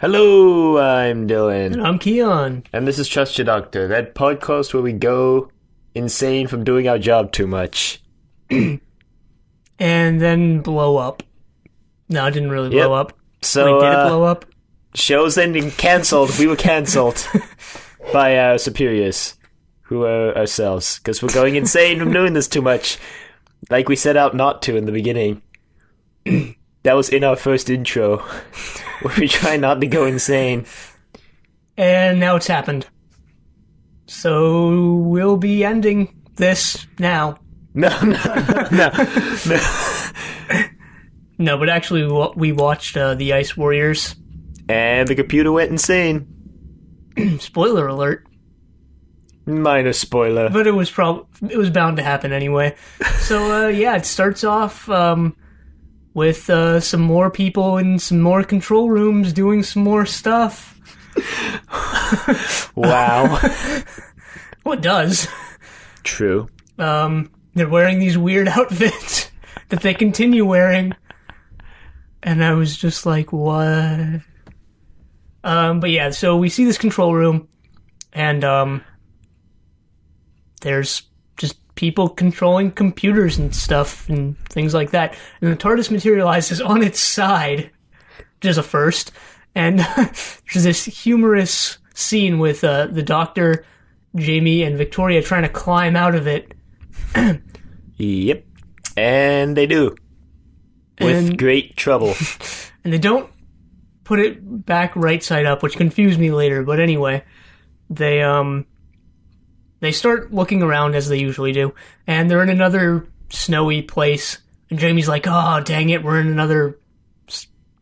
Hello, I'm Dylan. And I'm Kiyan. And this is Trust Your Doctor, that podcast where we go insane from doing our job too much. And then blow up. No, it didn't really blow up. So, did it blow up? Show's ending cancelled. We were cancelled by our superiors, who are ourselves, because we're going insane from doing this too much. Like we set out not to in the beginning. That was in our first intro, where we try not to go insane. And now it's happened. So we'll be ending this now. No. No, but actually we watched The Ice Warriors. And the computer went insane. Spoiler alert. Minor spoiler. But it was bound to happen anyway. So it starts off with some more people in some more control rooms doing some more stuff. Wow. Well, it does. True. They're wearing these weird outfits that they continue wearing. And I was just like, what? But yeah, so we see this control room, and there's just people controlling computers and stuff and things like that. And the TARDIS materializes on its side, which is a first. And there's this humorous scene with the Doctor, Jamie, and Victoria trying to climb out of it. Yep. And they do. With great trouble. And they don't put it back right side up, which confused me later. But anyway, they start looking around as they usually do, and they're in another snowy place. And Jamie's like, "Oh, dang it, we're in another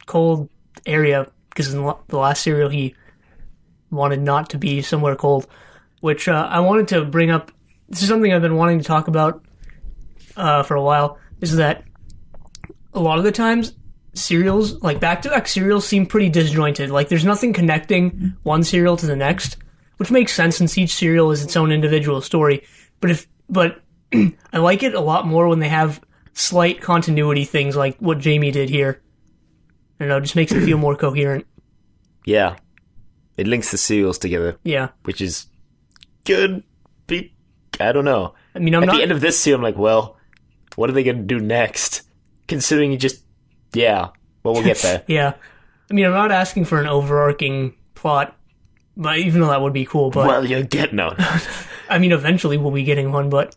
cold area," because in the last serial he wanted not to be somewhere cold. Which I wanted to bring up. This is something I've been wanting to talk about for a while. Is that a lot of the times serials, like back-to-back serials, seem pretty disjointed. Like there's nothing connecting one serial to the next, which makes sense since each serial is its own individual story. But I like it a lot more when they have slight continuity things like what Jamie did here. I don't know, it just makes it feel more coherent. Yeah. It links the serials together. Yeah. Which is good. I don't know. I mean, At the end of this serial, I'm like, well, what are they going to do next? Considering you just... Yeah. Well, we'll get there. Yeah. I mean, I'm not asking for an overarching plot, but even though that would be cool, but... Well, you're getting on. I mean, eventually we'll be getting one, but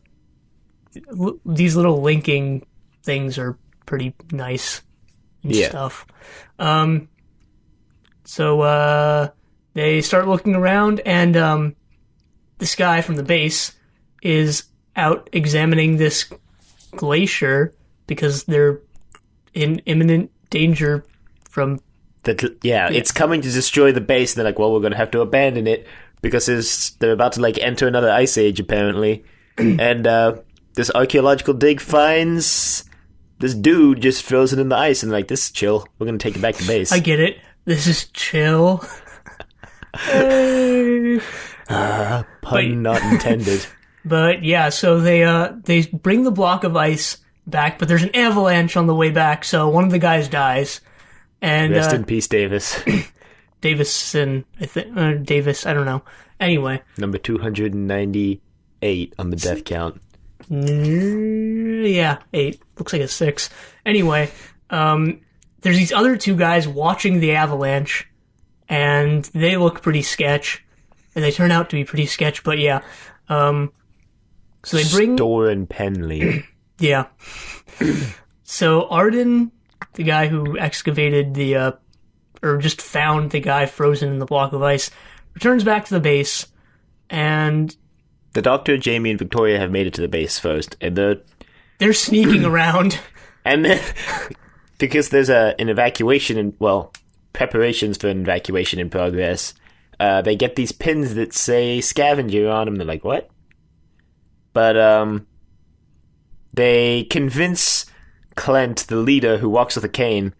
these little linking things are pretty nice and stuff. So they start looking around, and this guy from the base is out examining this glacier because they're in imminent danger from... It's coming to destroy the base, and they're like, well, we're going to have to abandon it because they're about to like enter another ice age, apparently. And this archaeological dig finds this dude just frozen in the ice, and like, this is chill. We're going to take it back to base. I get it. This is chill. Pun not intended. But yeah, so they bring the block of ice back, but there's an avalanche on the way back, so one of the guys dies. And rest in peace, Davis. Davison, Davis, I don't know. Anyway. Number 298 on the death count. Yeah, 8. Looks like a 6. Anyway, there's these other two guys watching the avalanche, and they look pretty sketch. And they turn out to be pretty sketch, but yeah. So they bring... Store and Penley. Yeah. So Arden, the guy who excavated or just found the guy frozen in the block of ice, returns back to the base, and... The Doctor, Jamie, and Victoria have made it to the base first, and they're sneaking around. And then, because there's an evacuation, preparations for an evacuation in progress, they get these pins that say scavenger on them. They're like, what? But, they convince Clint, the leader who walks with a cane,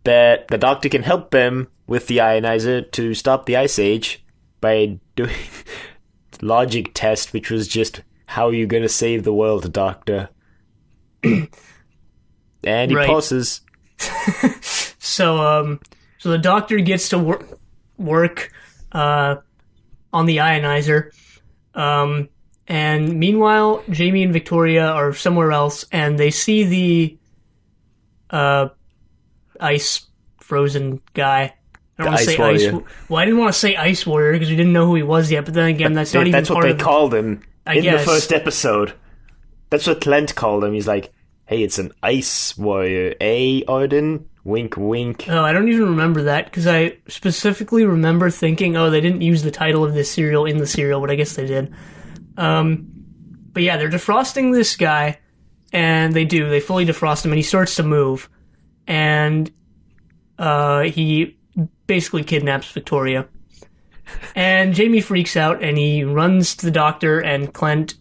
that the Doctor can help them with the ionizer to stop the Ice Age by doing logic test, which was just, how are you going to save the world, Doctor? And he pauses. So So the doctor gets to work on the ionizer. And meanwhile, Jamie and Victoria are somewhere else, and they see the ice frozen guy. I don't want to say ice. Well, I didn't want to say Ice Warrior because we didn't know who he was yet. But then again, that's not even that's part what of they called him in guess. the first episode. That's what Clint called him. He's like, "Hey, it's an Ice Warrior, eh, Arden? Wink, wink." Oh, I don't even remember that because I specifically remember thinking, "Oh, they didn't use the title of this serial in the serial," but I guess they did. But yeah, they're defrosting this guy, and they fully defrost him, and he starts to move, and he basically kidnaps Victoria. And Jamie freaks out, and he runs to the doctor and Clint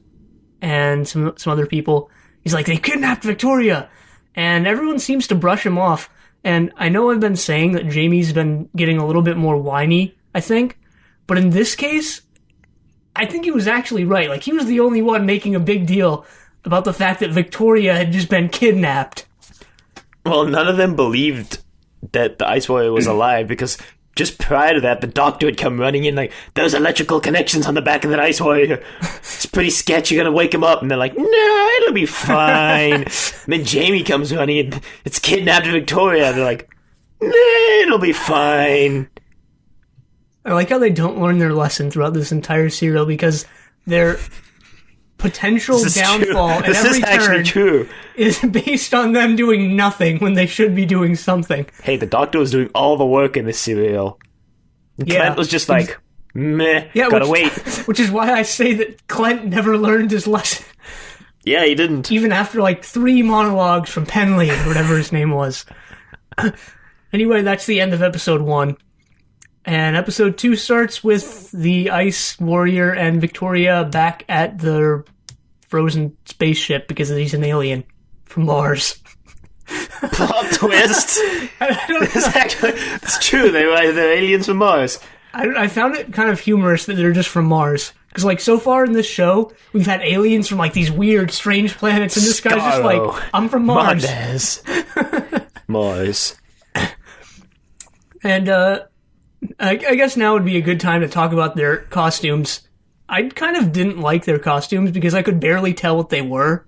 and some other people. He's like, "They kidnapped Victoria!" And everyone seems to brush him off. And I know I've been saying that Jamie's been getting a little bit more whiny, I think. But in this case, I think he was actually right. Like, he was the only one making a big deal about the fact that Victoria had just been kidnapped. Well, none of them believed that the Ice Warrior was alive because just prior to that, the doctor had come running in like, "There's electrical connections on the back of that Ice Warrior. It's pretty sketchy. You're gonna wake him up." And they're like, "No, it'll be fine." And then Jamie comes running in. "It's kidnapped Victoria." And they're like, "Nah, it'll be fine." I like how they don't learn their lesson throughout this entire serial because their potential downfall at every turn is based on them doing nothing when they should be doing something. Hey, the doctor was doing all the work in this serial. And Clint was just like, meh, gotta wait. Which is why I say that Clint never learned his lesson. Yeah, he didn't. Even after like 3 monologues from Penley, or whatever his name was. Anyway, that's the end of episode 1. And episode 2 starts with the Ice Warrior and Victoria back at the frozen spaceship because he's an alien from Mars. Plot twist. It's true. They're aliens from Mars. I found it kind of humorous that they're just from Mars. Because, like, so far in this show, we've had aliens from, like, these weird, strange planets, and this guy's just like, "I'm from Mars." Mars. And, I guess now would be a good time to talk about their costumes. I kind of didn't like their costumes because I could barely tell what they were.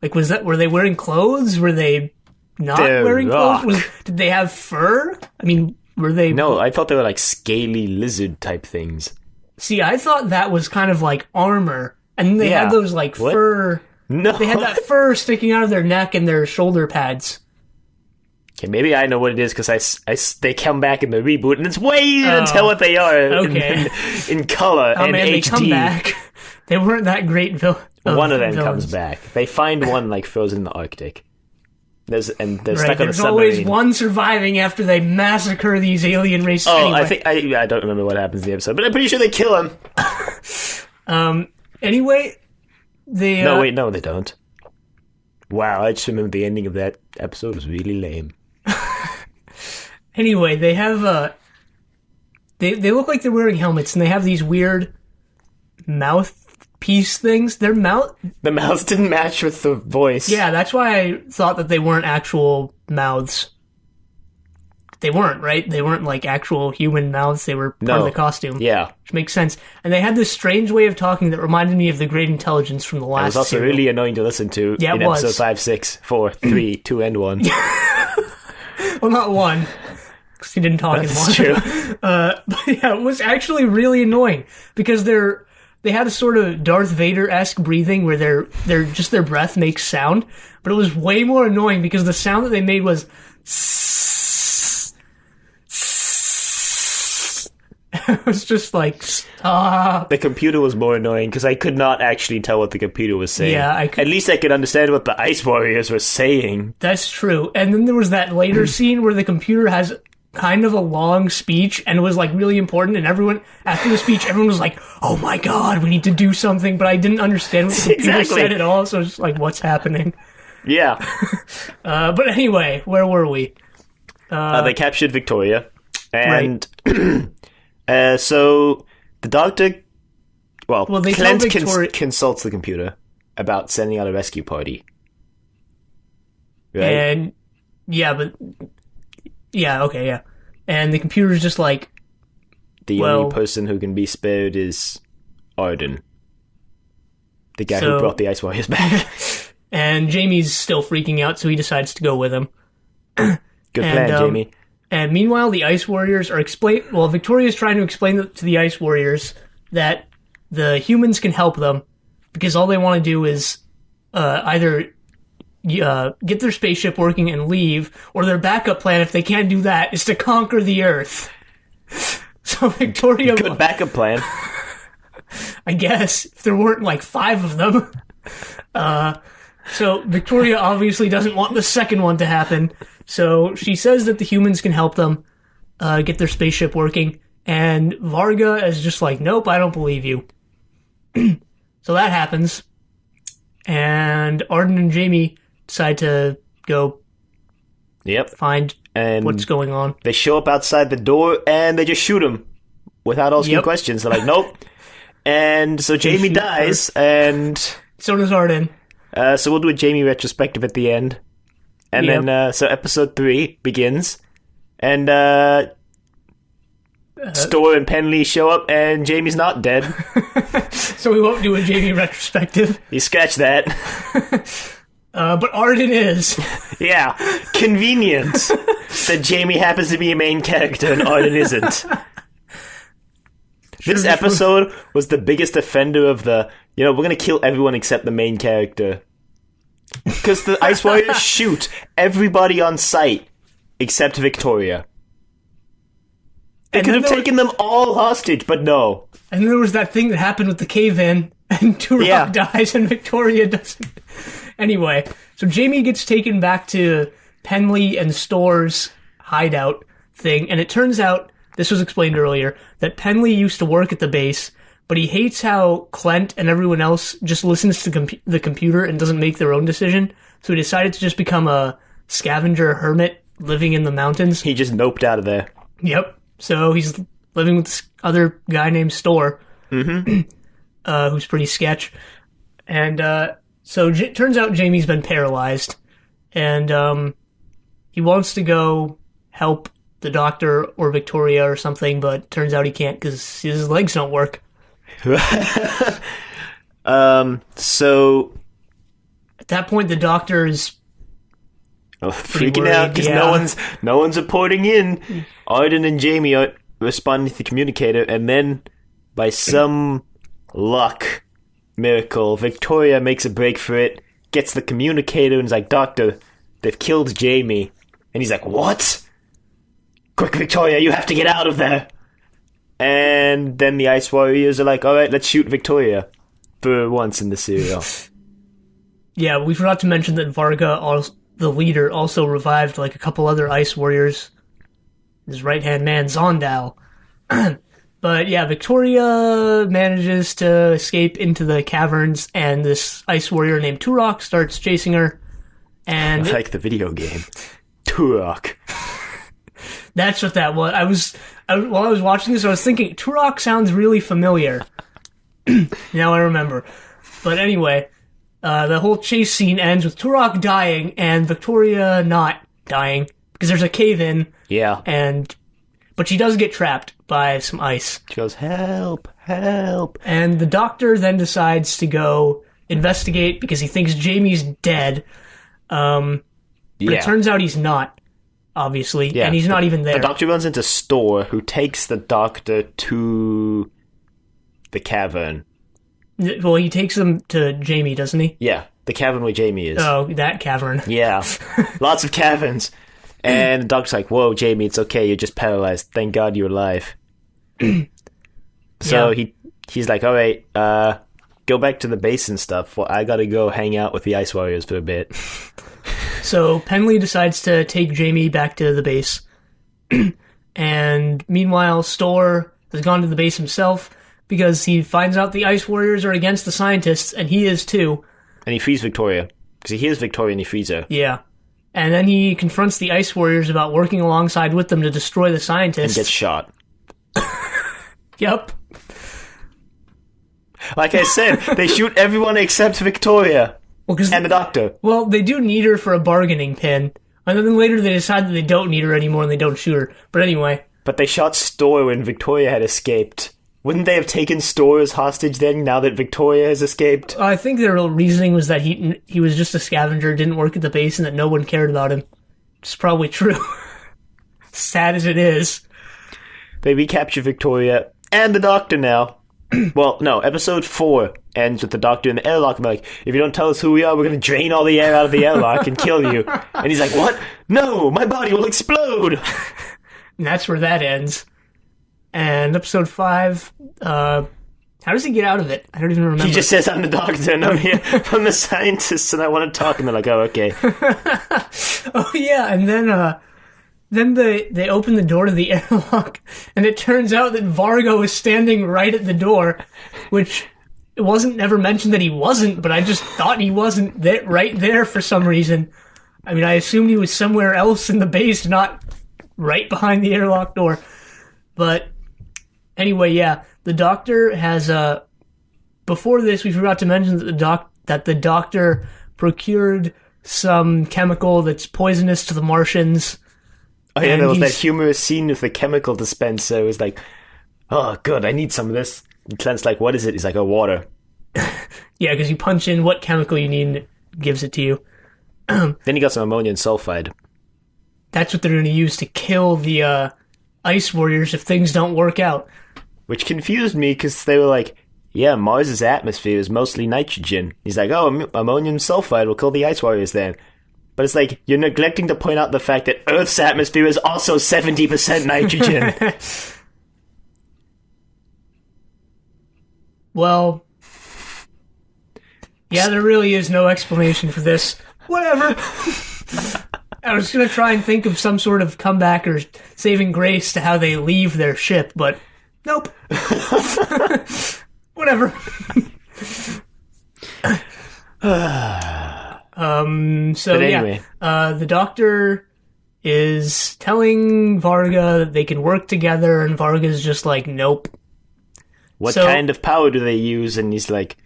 Like, were they wearing clothes? Were they not wearing clothes? Did they have fur? I mean, were they... No, I thought they were like scaly lizard type things. See, I thought that was kind of like armor. And they had those like fur... No. They had that fur sticking out of their neck and their shoulder pads. Okay, maybe I know what it is because they come back in the reboot and it's way easier to tell what they are in color and man, HD. They come back. They weren't that great One of them villains. comes back. They find one like frozen in the Arctic. They're stuck on a submarine. There's always one surviving after they massacre these alien races. Oh, anyway. I don't remember what happens in the episode, but I'm pretty sure they kill him. Anyway, they... No, they don't. Wow, I just remember the ending of that episode was really lame. Anyway, they have they look like they're wearing helmets, and they have these weird mouthpiece things. The mouths didn't match with the voice. Yeah, that's why I thought that they weren't actual mouths. They weren't, right? They weren't like actual human mouths. They were part of the costume. Yeah. Which makes sense. And they had this strange way of talking that reminded me of the Great Intelligence from the last It was also serial. really annoying to listen to in episode 5, 6, 4, 3, 2, and 1. Well, not 1. Because he didn't talk in 1. That's true. But yeah, it was actually really annoying. Because they had a sort of Darth Vader-esque breathing where their breath makes sound. But it was way more annoying because the sound that they made was... It was just like, stop. The computer was more annoying because I could not actually tell what the computer was saying. Yeah, At least I could understand what the Ice Warriors were saying. That's true. And then there was that later scene where the computer has kind of a long speech and it was like really important, and after the speech, everyone was like, "Oh my god, we need to do something," but I didn't understand what the computer said at all, so I was just like, what's happening? Yeah. But anyway, where were we? They captured Victoria, and so the doctor, Clint consults the computer about sending out a rescue party. Right? And yeah, okay, yeah. And the computer's just like, The well, only person who can be spared is Arden. The guy So- who brought the Ice Warriors back. and Jamie's still freaking out, so he decides to go with him. Good plan, Jamie. And meanwhile, the Ice Warriors are Victoria's trying to explain to the Ice Warriors that the humans can help them because all they want to do is either get their spaceship working and leave, or their backup plan, if they can't do that, is to conquer the Earth. So Victoria... Good backup plan. I guess, if there weren't like 5 of them. So Victoria obviously doesn't want the second one to happen. So she says that the humans can help them get their spaceship working. And Varga is just like, nope, I don't believe you. So that happens. And Arden and Jamie decide to go Yep. find And what's going on. they show up outside the door and they just shoot him without asking Yep. questions. They're like, nope. And so Jamie shoot dies, and So does Arden. so we'll do a Jamie retrospective at the end. And Yep. then, so episode 3 begins, and Storr and Penley show up, and Jamie's not dead. So we won't do a Jamie retrospective. You scratch that. But Arden is. Yeah, convenient that Jamie happens to be a main character and Arden isn't. This episode was the biggest offender of the, we're gonna kill everyone except the main character. Because the Ice Warriors shoot everybody on sight except Victoria. They And could then have taken them all hostage, but no. And then there was that thing that happened with the cave-in, and Turok Yeah. dies and Victoria doesn't. Anyway, so Jamie gets taken back to Penley and Storr's hideout thing, and it turns out, this was explained earlier, that Penley used to work at the base, but he hates how Clent and everyone else just listens to the computer and doesn't make their own decision, so he decided to just become a scavenger hermit living in the mountains. He just noped out of there. Yep. So he's living with this other guy named Storr, who's pretty sketch. And so it turns out Jamie's been paralyzed, and he wants to go help the doctor or Victoria or something, but turns out he can't because his legs don't work. So At that point, the doctor is freaking worried, out because yeah. no one's reporting in. Arden and Jamie are responding to the communicator, and then by some luck miracle, Victoria makes a break for it, gets the communicator, and is like, "Doctor, they've killed Jamie." And he's like, "What? Quick, Victoria, you have to get out of there." And then the Ice Warriors are like, "Alright, let's shoot Victoria." For once in the serial. Yeah, we forgot to mention that Varga, the leader, also revived like a couple other Ice Warriors. His right-hand man, Zondal. But yeah, Victoria manages to escape into the caverns, and this Ice Warrior named Turok starts chasing her. And Like the video game. Turok. that's what that was. While I was watching this, I was thinking, Turok sounds really familiar. Now I remember. But anyway, the whole chase scene ends with Turok dying and Victoria not dying because there's a cave-in, Yeah. but she does get trapped by some ice. She goes, "Help, help." And the doctor then decides to go investigate because he thinks Jamie's dead. But it turns out he's not, obviously, Yeah, and he's not even there. The doctor runs into Storr, who takes the doctor to the cavern. Well, he takes them to Jamie, doesn't he? Yeah, the cavern where Jamie is. Oh, that cavern. Yeah, lots of caverns. And the doctor's like, "Whoa, Jamie, it's okay. You're just paralyzed. Thank God you're alive." So Yeah. he's like, "All right, go back to the base and stuff. Well, I gotta go hang out with the Ice Warriors for a bit." So Penley decides to take Jamie back to the base. And meanwhile, Storr has gone to the base himself because he finds out the Ice Warriors are against the scientists, and he is too. And he frees Victoria. Because he hears Victoria and he frees her. Yeah. And then he confronts the Ice Warriors about working alongside with them to destroy the scientists. And gets shot. Yep. Like I said, they shoot everyone except Victoria. Well, 'cause And the doctor. well, they do need her for a bargaining pin. And then later they decide that they don't need her anymore and they don't shoot her. But anyway. But they shot Storr when Victoria had escaped. Wouldn't they have taken Storr as hostage then, now that Victoria has escaped? I think their real reasoning was that he was just a scavenger, didn't work at the base, and that no one cared about him. It's probably true. Sad as it is. They recapture Victoria and the Doctor now. Well, no, episode 4 ends with the Doctor in the airlock. I'm like, if you don't tell us who we are, we're going to drain all the air out of the airlock and kill you. And he's like, what? No, my body will explode. And that's where that ends. And episode 5, how does he get out of it? I don't even remember. He just says, I'm the Doctor, and I'm here from the scientists, and I want to talk. And they're like, oh, okay. Oh, yeah, and then they open the door to the airlock, and it turns out that Varga was standing right at the door, which it wasn't never mentioned that he wasn't, but I just thought he wasn't right there for some reason. I mean, I assumed he was somewhere else in the base, not right behind the airlock door. But anyway, yeah, the Doctor has before this, we forgot to mention that the Doctor procured some chemical that's poisonous to the Martians. Oh yeah, there was that humorous scene with the chemical dispenser. It was like, oh, good, I need some of this. And Clint's like, what is it? He's like, oh, water. Yeah, because you punch in what chemical you need and it gives it to you. Then he got some ammonium sulfide. That's what they're going to use to kill the Ice Warriors if things don't work out. Which confused me, because they were like, yeah, Mars's atmosphere is mostly nitrogen. He's like, oh, ammonium sulfide will kill the Ice Warriors then. But it's like, you're neglecting to point out the fact that Earth's atmosphere is also 70% nitrogen. Well, yeah, there really is no explanation for this. Whatever. I was going to try and think of some sort of comeback or saving grace to how they leave their ship, but nope. Whatever. So but anyway. Yeah, the Doctor is telling Varga that they can work together, and Varga's just like, nope. What kind of power do they use? And he's like,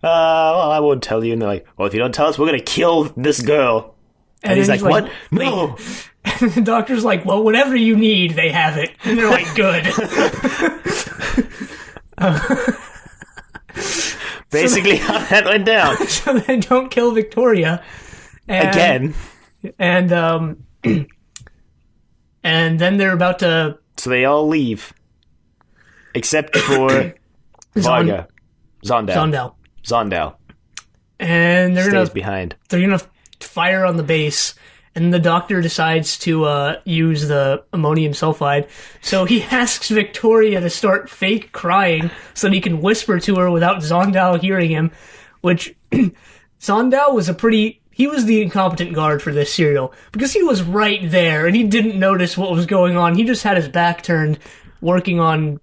well, I won't tell you. And they're like, well, if you don't tell us, we're going to kill this girl. And he's like, what? No. And the Doctor's like, well, whatever you need, they have it. And they're like, good. Basically how that went down. So they don't kill Victoria. Again. And then they're about to... So they all leave. Except for Varga. Zondal. And they're stays behind. They're gonna fire on the base, and the Doctor decides to use the ammonium sulfide. So he asks Victoria to start fake crying so that he can whisper to her without Zondal hearing him. Which Zondal was he was the incompetent guard for this serial because he was right there and he didn't notice what was going on. He just had his back turned, working on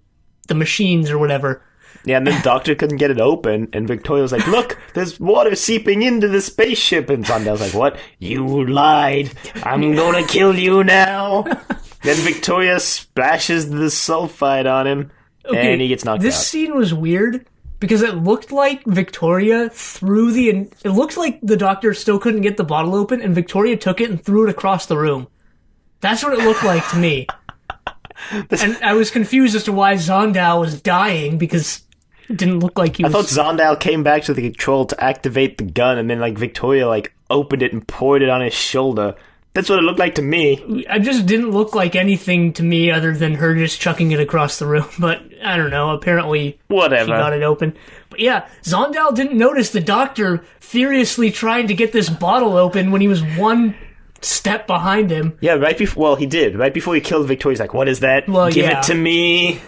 the machines or whatever. Yeah, and then the Doctor couldn't get it open, and Victoria was like, look, there's water seeping into the spaceship. And Zondal's like, what? You lied. I'm gonna kill you now. Then Victoria splashes the sulfide on him, and he gets knocked out. This scene was weird, because it looked like Victoria threw it looked like the Doctor still couldn't get the bottle open, and Victoria took it and threw it across the room. That's what it looked like to me. And I was confused as to why Zondal was dying, because it didn't look like he was... I thought Zondal came back to the control to activate the gun, and then Victoria opened it and poured it on his shoulder. That's what it looked like to me. It just didn't look like anything to me other than her just chucking it across the room. But I don't know, apparently whatever. She got it open. But yeah, Zondal didn't notice the Doctor furiously trying to get this bottle open when he was one step behind him. Yeah, he did. Right before he killed Victoria, he's like, what is that? Give it to me.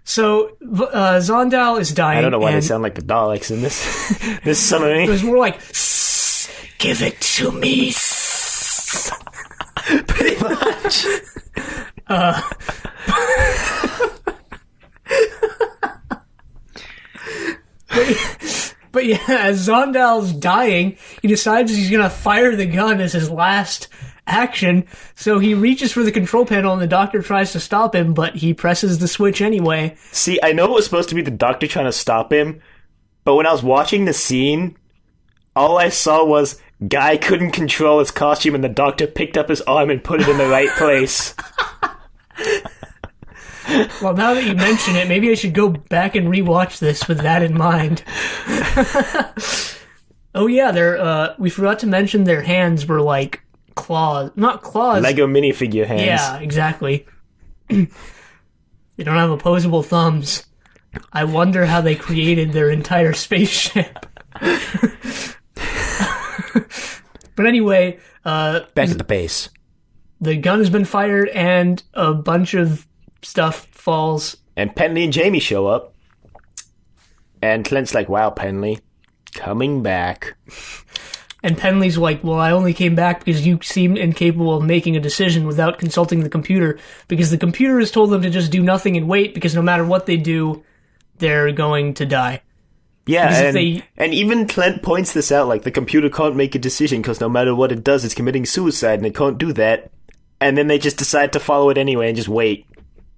So, Zondal is dying. I don't know why they sound like the Daleks in this summary. It was more like, give it to me. Pretty much. But yeah, as Zondal's dying, he decides he's going to fire the gun as his last action. So he reaches for the control panel and the Doctor tries to stop him, but he presses the switch anyway. See, I know it was supposed to be the Doctor trying to stop him, but when I was watching the scene, all I saw was Guy couldn't control his costume, and the doctor picked up his arm and put it in the right place. Well, now that you mention it, maybe I should go back and rewatch this with that in mind. Oh yeah, we forgot to mention their hands were like claws. Not claws. Lego minifigure hands. Yeah, exactly. They don't have opposable thumbs. I wonder how they created their entire spaceship. But anyway, back at the base. The gun has been fired and a bunch of stuff falls. And Penley and Jamie show up. And Clint's like, wow, Penley, coming back. And Penley's like, well, I only came back because you seemed incapable of making a decision without consulting the computer, because the computer has told them to just do nothing and wait, because no matter what they do, they're going to die. Yeah, and even Clint points this out, like, the computer can't make a decision because no matter what it does, it's committing suicide, and it can't do that. And then they just decide to follow it anyway and just wait.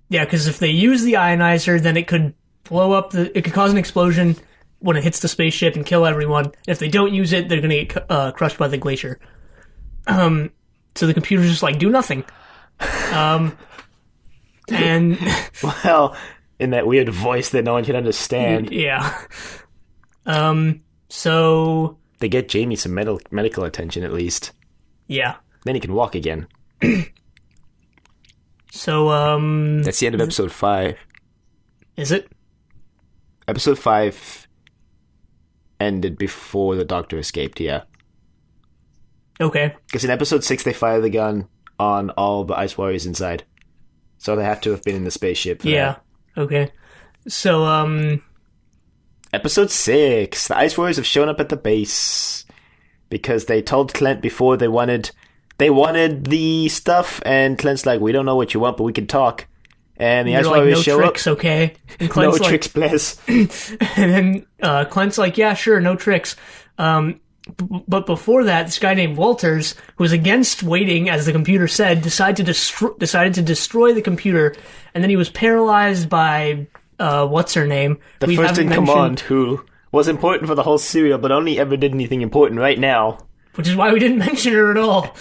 Yeah, because if they use the ionizer, then it could blow up it could cause an explosion when it hits the spaceship and kill everyone. If they don't use it, they're going to get crushed by the glacier. So the computer's just like, do nothing. And... well, in that weird voice that no one can understand. Yeah. So... They get Jamie some medical attention, at least. Yeah. Then he can walk again. So, That's the end of episode 5. Is it? Episode 5 ended before the Doctor escaped, yeah. Okay. Because in episode 6, they fire the gun on all the Ice Warriors inside. So they have to have been in the spaceship for that. Okay. So, Episode 6. The Ice Warriors have shown up at the base because they told Clint before they wanted the stuff, and Clint's like, we don't know what you want, but we can talk. And the Ice Warriors show tricks, up. Okay. And Clint's no tricks, please. And then Clint's like, yeah, sure, no tricks. But before that, this guy named Walters, who was against waiting, as the computer said, decided to destroy the computer, and then he was paralyzed by what's her name? The first in command, who was important for the whole serial, but only ever did anything important right now. Which is why we didn't mention her at all.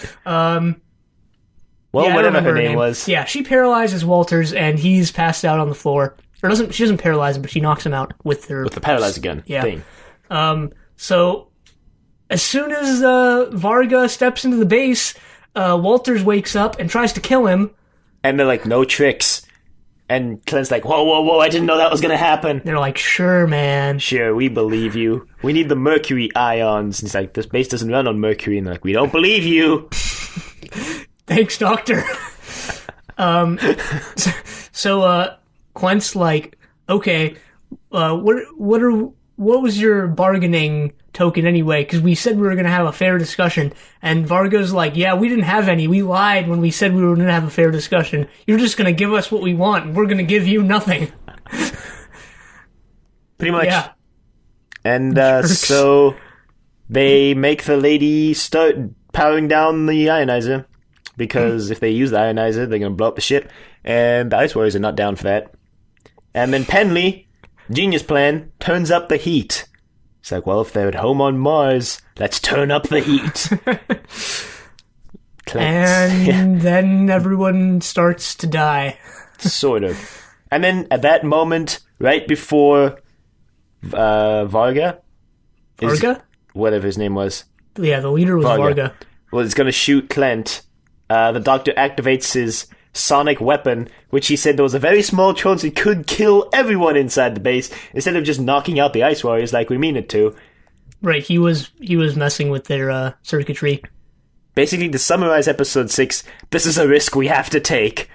Whatever her name was. Yeah, she paralyzes Walters, and he's passed out on the floor. She doesn't paralyze him, but she knocks him out with the paralyzer gun thing. So as soon as Varga steps into the base, Walters wakes up and tries to kill him. And they're like, no tricks. And Clint's like, whoa, I didn't know that was going to happen. They're like, sure, man. Sure, we believe you. We need the mercury ions. And he's like, this base doesn't run on mercury. And they're like, we don't believe you. Thanks, Doctor. So Clint's like, okay, what was your bargaining token anyway? Because we said we were going to have a fair discussion. And Varga's like, yeah, we didn't have any. We lied when we said we were going to have a fair discussion. You're just going to give us what we want, and we're going to give you nothing. Pretty much. Yeah. And so they make the lady start powering down the ionizer, because if they use the ionizer, they're going to blow up the ship, and the Ice Warriors are not down for that. And then Penley, genius plan, turns up the heat. It's like, well, if they're at home on Mars, let's turn up the heat. And then everyone starts to die. Sort of. And then at that moment, right before Varga? Whatever his name was. Yeah, the leader was Varga. Well, it's going to shoot Clint. The Doctor activates his sonic weapon, which he said there was a very small chance it could kill everyone inside the base, instead of just knocking out the Ice Warriors like we mean it to. Right, he was messing with their circuitry. Basically, to summarize episode 6, this is a risk we have to take.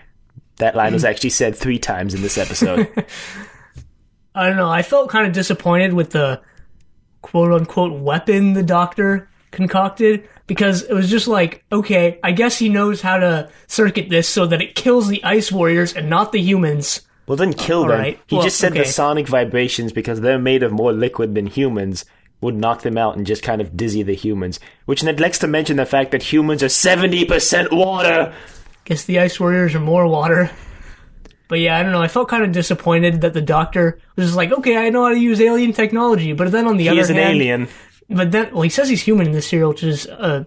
That line was actually said 3 times in this episode. I don't know, I felt kind of disappointed with the quote-unquote weapon the Doctor concocted, because it was just like, okay, I guess he knows how to circuit this so that it kills the Ice Warriors and not the humans. Well, it doesn't kill them. Right. He just said the sonic vibrations, because they're made of more liquid than humans, would knock them out and just kind of dizzy the humans. Which neglects to mention the fact that humans are 70% water! Guess the Ice Warriors are more water. But yeah, I don't know, I felt kind of disappointed that the Doctor was just like, okay, I know how to use alien technology, but then on the other hand... He is an alien. but then, well, he says he's human in this serial, which is a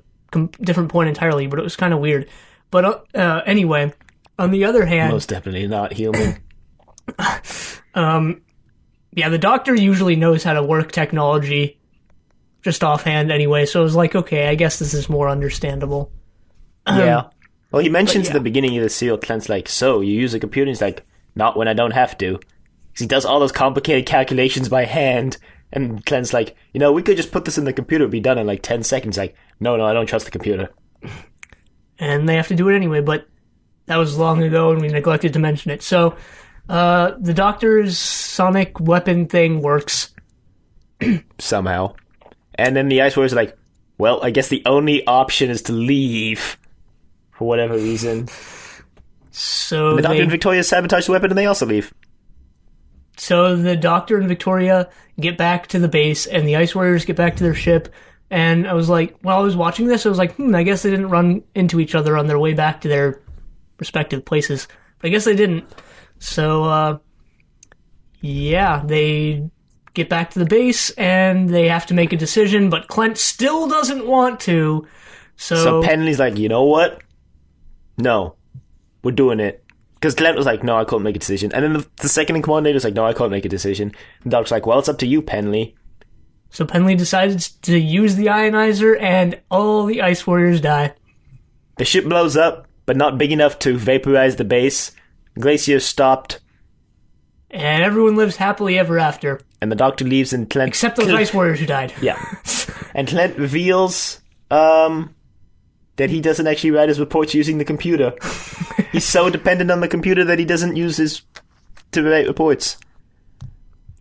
different point entirely, but it was kind of weird. But anyway, on the other hand... Most definitely not human. Yeah, the Doctor usually knows how to work technology, just offhand anyway, so I was like, okay, I guess this is more understandable. Yeah. Well, he mentions yeah. at the beginning of the serial, Clint's like, so, you use a computer? And he's like, not when I don't have to. Because he does all those complicated calculations by hand. And Clint's like, we could just put this in the computer, it'd be done in like 10 seconds. Like, no, I don't trust the computer. And they have to do it anyway, but that was long ago and we neglected to mention it. So, the Doctor's sonic weapon thing works. Somehow. And then the Ice Warriors are like, well, I guess the only option is to leave. For whatever reason. So the Doctor and Victoria sabotage the weapon and they also leave. So the Doctor and Victoria get back to the base and the Ice Warriors get back to their ship. And I was like, while I was watching this, I was like, I guess they didn't run into each other on their way back to their respective places. But I guess they didn't. So, yeah, they get back to the base and they have to make a decision, but Clint still doesn't want to. So Penley's like, you know what? No, we're doing it. Because Clint was like, no, I couldn't make a decision. And then the second in command was like, no, I can't make a decision. And the Doctor's like, well, it's up to you, Penley. So Penley decides to use the ionizer and all the Ice Warriors die. The ship blows up, but not big enough to vaporize the base. Glacier stopped. And everyone lives happily ever after. And the Doctor leaves and Clint... Except those Ice Warriors who died. Yeah. And Clint reveals that he doesn't actually write his reports using the computer. He's so dependent on the computer that he doesn't use his to write reports.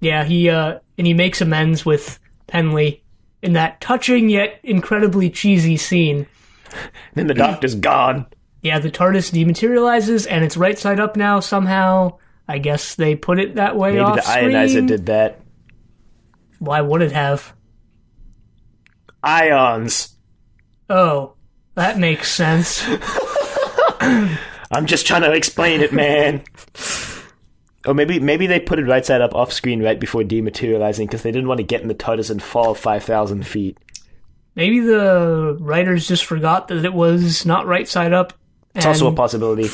Yeah, he makes amends with Penley in that touching yet incredibly cheesy scene. Then the Doctor's gone. Yeah, the TARDIS dematerializes and it's right side up now somehow. I guess they put it that way off screen. Maybe the ionizer did that. Why would it have? Ions. Oh, that makes sense. I'm just trying to explain it, man. Or maybe they put it right side up off screen right before dematerializing because they didn't want to get in the TARDIS and fall 5,000 feet. Maybe the writers just forgot that it was not right side up. It's also a possibility.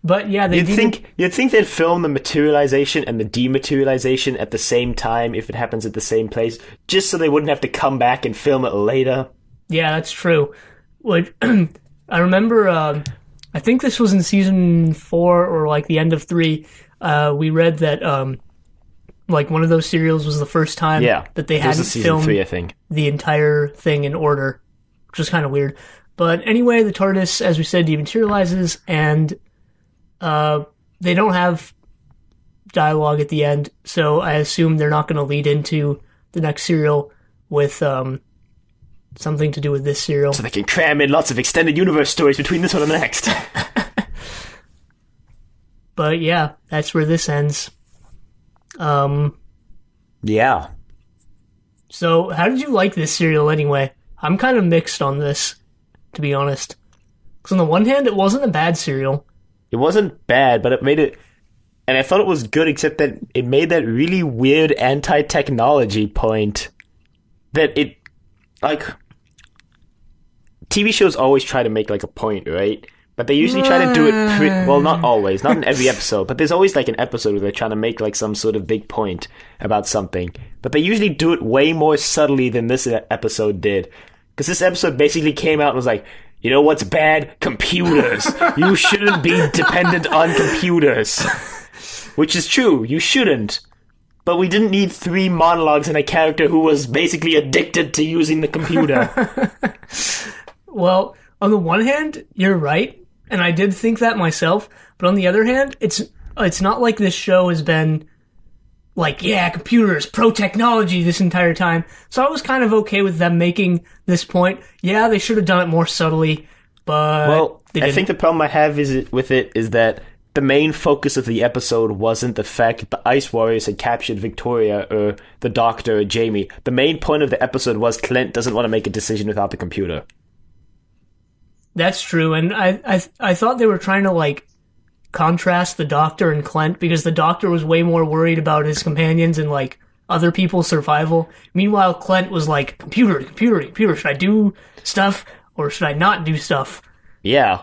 But yeah, you'd think they'd film the materialization and the dematerialization at the same time if it happens at the same place, just so they wouldn't have to come back and film it later. Yeah, that's true. I remember, I think this was in season 4 or like the end of 3. We read that like one of those serials was the first time that they hadn't filmed 3, I think. The entire thing in order, which was kind of weird. But anyway, the TARDIS, as we said, dematerializes, and they don't have dialogue at the end, so I assume they're not going to lead into the next serial with something to do with this serial. So they can cram in lots of extended universe stories between this one and the next. But yeah, that's where this ends. Yeah. So how did you like this serial anyway? I'm kind of mixed on this, to be honest. Because on the one hand, it wasn't a bad serial. It wasn't bad, but it made it... And I thought it was good, except that it made that really weird anti-technology point. That it... Like... TV shows always try to make, like, a point, right? But they usually try to do it... well, not always. Not in every episode. But there's always, like, an episode where they're trying to make, like, some sort of big point about something. But they usually do it way more subtly than this episode did. Because this episode basically came out and was like... You know what's bad? Computers. You shouldn't be dependent on computers. Which is true. You shouldn't. But we didn't need 3 monologues and a character who was basically addicted to using the computer. Well, on the one hand, you're right. And I did think that myself. But on the other hand, it's not like this show has been like, yeah, computers, pro-technology this entire time. So I was kind of okay with them making this point. Yeah, they should have done it more subtly, but well, I think the problem I have with it is that the main focus of the episode wasn't the fact that the Ice Warriors had captured Victoria or the Doctor or Jamie. The main point of the episode was Clint doesn't want to make a decision without the computer. That's true, and I thought they were trying to, like, contrast the Doctor and Clint, because the Doctor was way more worried about his companions and, like, other people's survival. Meanwhile, Clint was like, computer, should I do stuff or should I not do stuff? Yeah.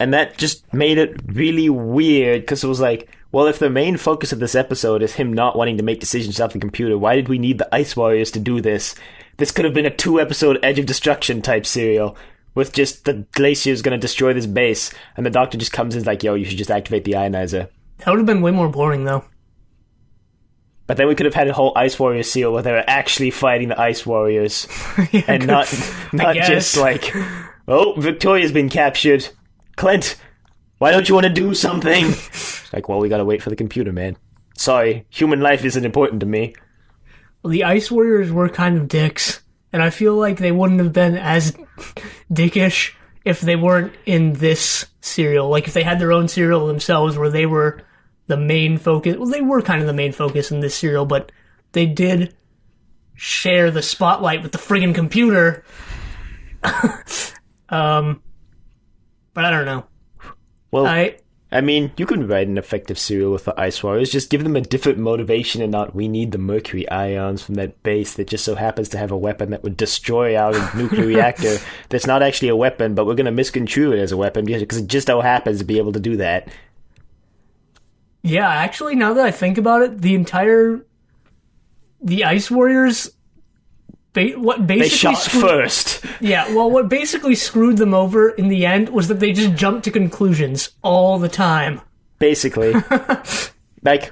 And that just made it really weird, because it was like, well, if the main focus of this episode is him not wanting to make decisions off the computer, why did we need the Ice Warriors to do this? This could have been a 2-episode Edge of Destruction type serial, with just the glacier's gonna destroy this base, and the Doctor just comes in like, yo, you should just activate the ionizer. That would have been way more boring, though. But then we could have had a whole Ice Warrior serial where they were actually fighting the Ice Warriors, Yeah, and not just like, oh, Victoria's been captured. Clint, why don't you want to do something? Like, well, we gotta wait for the computer, man. Sorry, human life isn't important to me. Well, the Ice Warriors were kind of dicks, and I feel like they wouldn't have been as dickish if they weren't in this serial. Like, if they had their own serial themselves where they were the main focus. Well, they were kind of the main focus in this serial, but they did share the spotlight with the friggin' computer. But I don't know. Well, I mean, you can write an effective serial with the Ice Warriors. Just give them a different motivation and not, we need the mercury ions from that base that just so happens to have a weapon that would destroy our nuclear reactor that's not actually a weapon, but we're going to misconstrue it as a weapon because it just so happens to be able to do that. Yeah, actually, now that I think about it, the Ice Warriors... They shot first. Yeah, well, what basically screwed them over in the end was that they just jumped to conclusions all the time. Basically. Like,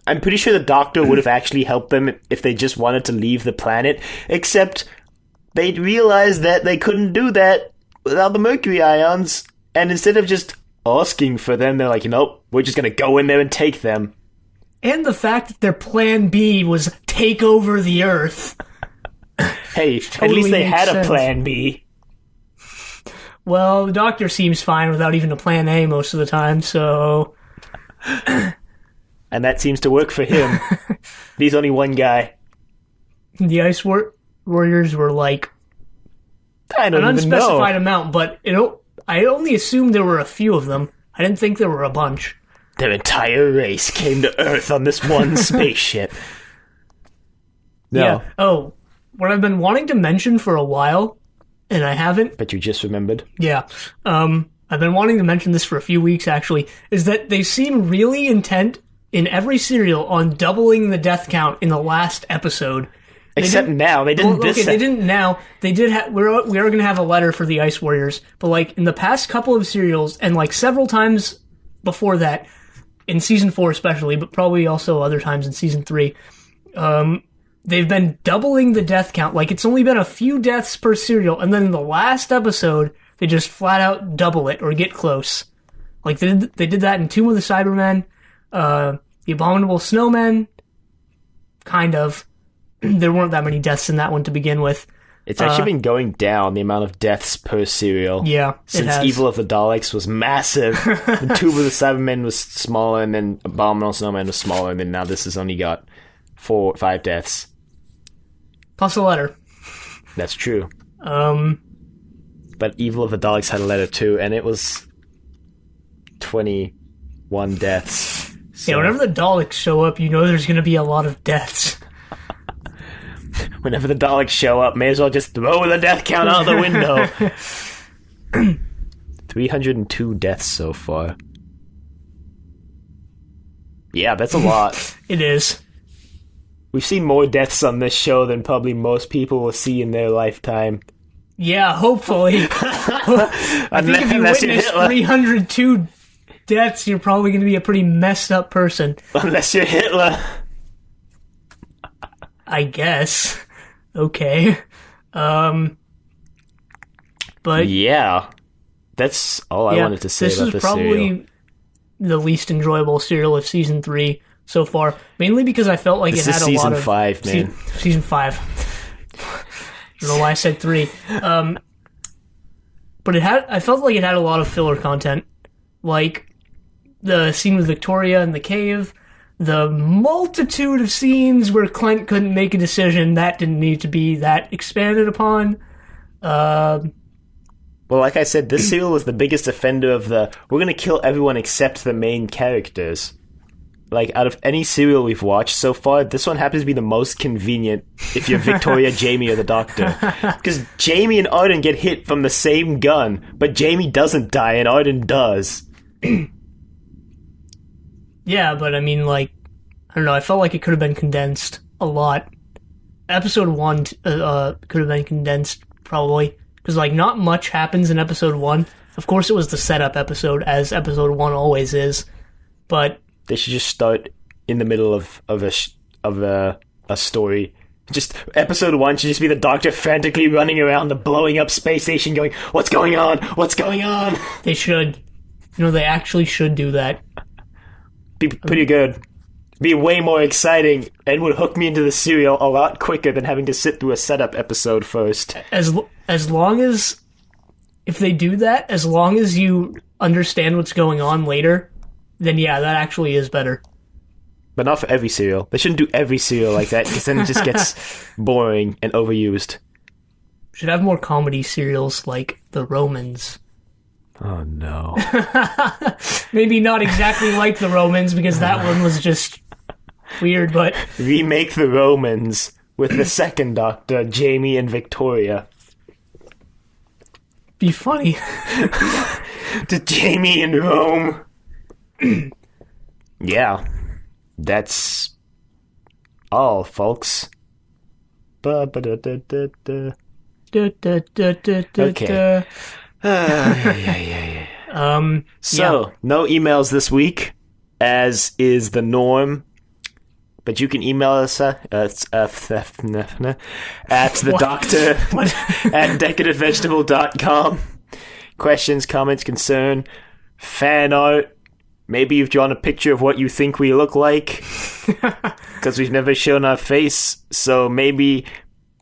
I'm pretty sure the Doctor would have actually helped them if they just wanted to leave the planet, except they realized that they couldn't do that without the mercury ions, and instead of just asking for them, they're like, nope, we're just gonna go in there and take them. And the fact that their plan B was take over the Earth... Hey, totally, at least they had a plan B. Well, the Doctor seems fine without even a plan A most of the time, so... And that seems to work for him. He's only one guy. The Ice Warriors were like... I don't an even know. Unspecified amount, but I only assumed there were a few of them. I didn't think there were a bunch. Their entire race came to Earth on this one spaceship. No. Yeah. Oh, what I've been wanting to mention for a while, and I haven't... But you just remembered? Yeah. I've been wanting to mention this for a few weeks, actually, is that they seem really intent in every serial on doubling the death count in the last episode. Except now. They didn't this... Okay, they didn't now. They did we are going to have a letter for the Ice Warriors, but, like, in the past couple of serials, and, like, several times before that, in Season 4 especially, but probably also other times in Season 3, they've been doubling the death count. Like, it's only been a few deaths per serial, and then in the last episode, they just flat out double it, or get close. Like, they did that in Tomb of the Cybermen, the Abominable Snowmen, kind of. There weren't that many deaths in that one to begin with. It's actually been going down, the amount of deaths per serial. Yeah, since Evil of the Daleks was massive. The Tomb of the Cybermen was smaller, and then Abominable Snowman was smaller, and then now this has only got 4 or 5 deaths. Plus a letter. That's true. But Evil of the Daleks had a letter too, and it was 21 deaths. So. Yeah, whenever the Daleks show up, you know there's going to be a lot of deaths. Whenever the Daleks show up, may as well just throw the death count out the window. 302 deaths so far. Yeah, that's a lot. It is. We've seen more deaths on this show than probably most people will see in their lifetime. Yeah, hopefully. I think if you witness 302 deaths, you're probably going to be a pretty messed up person. Unless you're Hitler. I guess. Okay. But... Yeah. That's all I wanted to say about this serial. This is probably the least enjoyable serial of Season 3 so far. Mainly because I felt like it had a lot of... Season 5, man. Season 5. I don't know why I said 3. But I felt like it had a lot of filler content. Like, the scene with Victoria in the cave... The multitude of scenes where Clint couldn't make a decision, that didn't need to be that expanded upon. Well, like I said, this serial was the biggest offender of the, we're going to kill everyone except the main characters. like, out of any serial we've watched so far, this one happens to be the most convenient if you're Victoria, Jamie, or the Doctor. Because Jamie and Arden get hit from the same gun, but Jamie doesn't die and Arden does. Yeah, but I mean, like, I don't know, I felt like it could have been condensed a lot. Episode 1 could have been condensed, probably. Because, like, not much happens in episode 1. Of course, it was the setup episode, as episode 1 always is. But they should just start in the middle of a story. Just episode 1 should just be the Doctor frantically running around the blowing up space station, going, "What's going on? What's going on?" They should. They actually should do that. Be pretty good. Be way more exciting, and would hook me into the serial a lot quicker than having to sit through a setup episode first. As long as, if they do that, as long as you understand what's going on later, then yeah, that actually is better. But not for every serial. They shouldn't do every serial like that, because then it just gets boring and overused. Should have more comedy serials like The Romans. Oh no. Maybe not exactly like The Romans, because that one was just weird, but... Remake The Romans with the second Doctor, Jamie and Victoria. Be funny. To Jamie in Rome. Yeah. That's all, folks. Okay. So, no emails this week, as is the norm. But you can email us at the doctor at decadentvegetable.com. Questions, comments, concern, fan art. Maybe you've drawn a picture of what you think we look like, because we've never shown our face. So maybe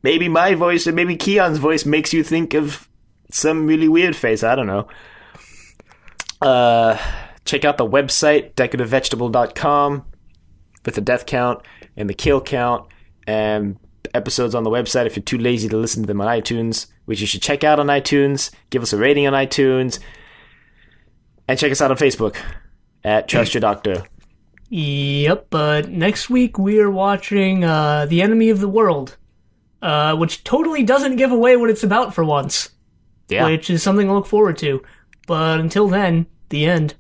my voice or maybe Kiyan's voice makes you think of some really weird face. I don't know. Check out the website, decadentvegetable.com, with the death count and the kill count and episodes on the website if you're too lazy to listen to them on iTunes, which you should check out on iTunes. Give us a rating on iTunes. And check us out on Facebook at Trust Your Doctor. Yep, but next week we are watching The Enemy of the World, which totally doesn't give away what it's about for once. Yeah. Which is something to look forward to. But until then, the end.